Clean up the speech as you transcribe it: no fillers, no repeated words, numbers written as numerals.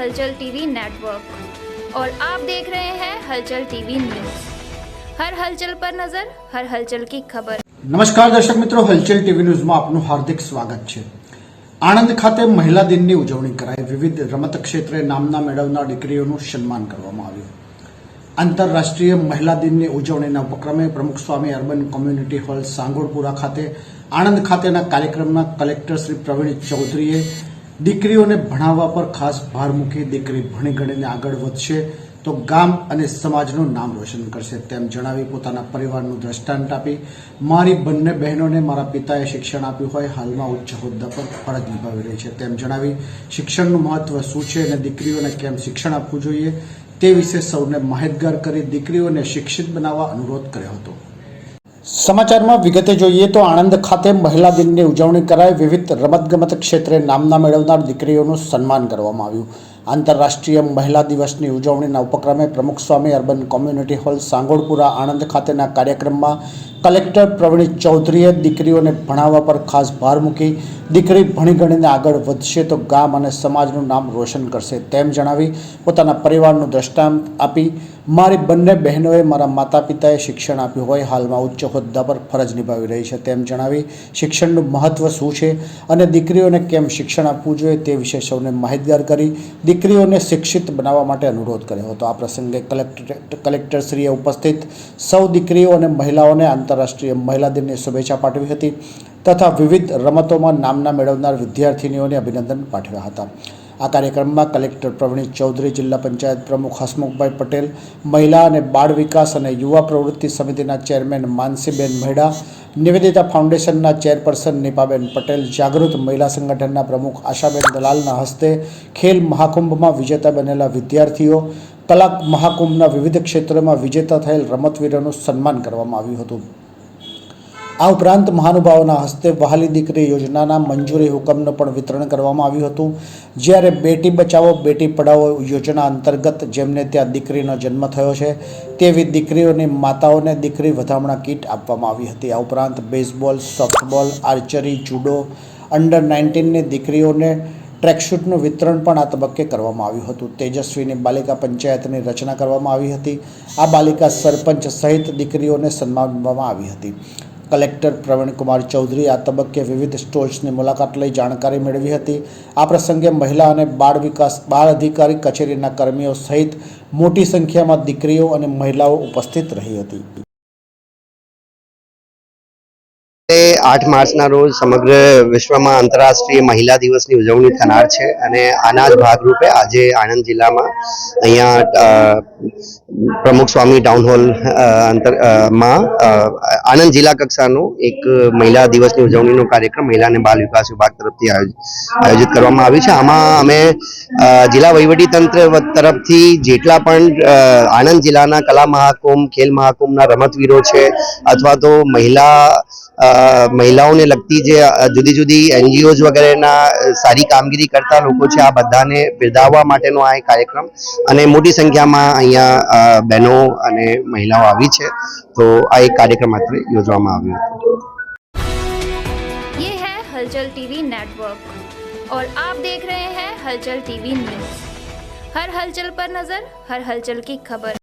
हलचल TV network और आप देख रहे हैं हलचल टीवी न्यूज। हर हलचल पर नजर, हर हलचल की खबर। नमस्कार दर्शक मित्रों, हलचल टीवी न्यूज में आपનું हार्दिक स्वागत है। આણંદ ખાતે મહિલા દિનની ઉજવણી કરાઈ। વિવિધ રમત ક્ષેત્રે નામના મેળવનાર દીકરીઓનું સન્માન કરવામાં આવ્યું। આંતરરાષ્ટ્રીય મહિલા દિનની ઉજવણીના ઉપક્રમે પ્રમુખ સ્વામી અર્બન કોમ્યુનિટી હોલ સાંગોળપુરા ખાતે આણંદ ખાતેના કાર્યક્રમમાં કલેક્ટર શ્રી પ્રવીણ ચૌધરીએ દીકરીઓને ભણાવવા પર ખાસ ભાર મૂકી દીકરી ભણી ગણીને આગળ વધશે તો ગામ અને સમાજનું નામ રોશન કરશે તેમ જણાવી પોતાના પરિવારનું દ્રષ્ટાંત આપી મારી બંને બહેનોને મારા પિતાએ શિક્ષણ આપ્યું હોય, હાલમાં ઉચ્ચ હોદ્દા પર ફરજ નિભાવી રહી છે તેમ જણાવી શિક્ષણનું મહત્વ શું છે અને દીકરીઓને કેમ શિક્ષણ આપવું જોઈએ તે વિશે સૌને માહિતગાર કરી દીકરીઓને શિક્ષિત બનાવવા અનુરોધ કર્યો હતો। સમાચારમાં વિગતે જોઈએ તો આણંદ ખાતે મહિલા દિનની ઉજવણી કરાઈ। વિવિધ રમતગમત ક્ષેત્રે નામના મેળવનાર દીકરીઓનું સન્માન કરવામાં આવ્યું। આંતરરાષ્ટ્રીય મહિલા દિવસની ઉજવણીના ઉપક્રમે પ્રમુખ સ્વામી અર્બન કોમ્યુનિટી હોલ સાંગોળપુરા આણંદ ખાતેના કાર્યક્રમમાં કલેક્ટર પ્રવીણ ચૌધરીએ દીકરીઓને ભણાવવા પર ખાસ ભાર મૂકી દીકરી ભણી ગણીને આગળ વધશે તો ગામ અને સમાજનું નામ રોશન કરશે તેમ જણાવી પોતાના પરિવારનું દ્રષ્ટાંત આપી મારી બંને બહેનોએ મારા માતા પિતાએ શિક્ષણ આપ્યું હોય, હાલમાં ઉચ્ચ હોદ્દા પર ફરજ નિભાવી રહી છે તેમ જણાવી શિક્ષણનું મહત્વ શું છે અને દીકરીઓને કેમ શિક્ષણ આપવું જોઈએ તે વિશે સૌને માહિતગાર કરી દીકરીઓને શિક્ષિત બનાવવા માટે અનુરોધ કર્યો હતો। આ પ્રસંગે કલેક્ટરશ્રીએ ઉપસ્થિત સૌ દીકરીઓ અને મહિલાઓને આંતરરાષ્ટ્રીય મહિલા દિનની શુભેચ્છા પાઠવી હતી તથા વિવિધ રમતોમાં નામના મેળવનાર વિદ્યાર્થીનીઓને અભિનંદન પાઠવ્યા હતા। આ કાર્યક્રમમાં કલેક્ટર પ્રવીણ ચૌધરી, જિલ્લા પંચાયત પ્રમુખ હસમુખભાઈ પટેલ, મહિલા અને બાળ વિકાસ અને યુવા પ્રવૃત્તિ સમિતિના ચેરમેન માનસીબેન મહેડા, નિવેદિતા ફાઉન્ડેશનના ચેરપર્સન નીપાબેન પટેલ, જાગૃત મહિલા સંગઠનના પ્રમુખ આશાબેન દલાલના હસ્તે ખેલ મહાકુંભમાં વિજેતા બનેલા વિદ્યાર્થીઓ, કલા મહાકુંભના વિવિધ ક્ષેત્રોમાં વિજેતા થયેલ રમતવીરોનું સન્માન કરવામાં આવ્યું હતું। આ ઉપરાંત મહાનુભાવોના હસ્તે વહાલી દીકરી યોજનાના મંજૂરી હુકમનું પણ વિતરણ કરવામાં આવ્યું હતું। જ્યારે બેટી બચાવો બેટી પઢાઓ યોજના અંતર્ગત જેમને ત્યાં દીકરીનો જન્મ થયો છે તેવી દીકરીઓની માતાઓને દીકરી વધામણા કીટ આપવામાં આવી હતી। આ ઉપરાંત baseball, softball, archery, judo, under 19ની દીકરીઓને ટ્રેકશૂટનું વિતરણ પણ આ તબક્કે કરવામાં આવ્યું હતું। તેજસ્વીની બાલિકા પંચાયતની રચના કરવામાં આવી હતી। આ બાલિકા સરપંચ સહિત દીકરીઓને સન્માનવામાં આવી હતી। કલેક્ટર પ્રવીણકુમાર ચૌધરી આ તબક્કે વિવિધ સ્ટોલ્સની મુલાકાત લઈ જાણકારી મેળવી હતી। આ પ્રસંગે મહિલા અને બાળ અધિકારી કચેરીના કર્મીઓ સહિત મોટી સંખ્યામાં દીકરીઓ અને મહિલાઓ ઉપસ્થિત રહી હતી। 8 માર્ચના રોજ સમગ્ર વિશ્વમાં આંતરરાષ્ટ્રીય મહિલા દિવસની ઉજવણી થનાર છે અને આના જ ભાગરૂપે આજે આણંદ જિલ્લામાં અહીંયા પ્રમુખ સ્વામી ટાઉન હોલ માં આણંદ જિલ્લા કક્ષાનો એક મહિલા દિવસની ઉજવણીનો કાર્યક્રમ મહિલા અને બાળ વિકાસ વિભાગ તરફથી આયોજિત કરવામાં આવ્યું છે। આમાં અમે જિલ્લા વહીવટીતંત્ર તરફથી જેટલા પણ આણંદ જિલ્લાના કલા મહાકુંભ, ખેલ મહાકુંભના રમતવીરો છે અથવા તો મહિલાઓને લગતી જે જુદી જુદી NGOs વગેરેના સારી કામગીરી કરતા લોકો છે આ બધાને બિરદાવવા માટેનો આ એક કાર્યક્રમ અને મોટી સંખ્યામાં અહીંયા બહેનો અને મહિલાઓ આવી છે તો આ એક કાર્યક્રમ અત્રે યોજવામાં આવ્યો હતો। ये है हलचल टीवी नेटवर्क और आप देख रहे हैं हलचल टीवी न्यूज। हर हलचल पर नजर, हर हलचल की खबर।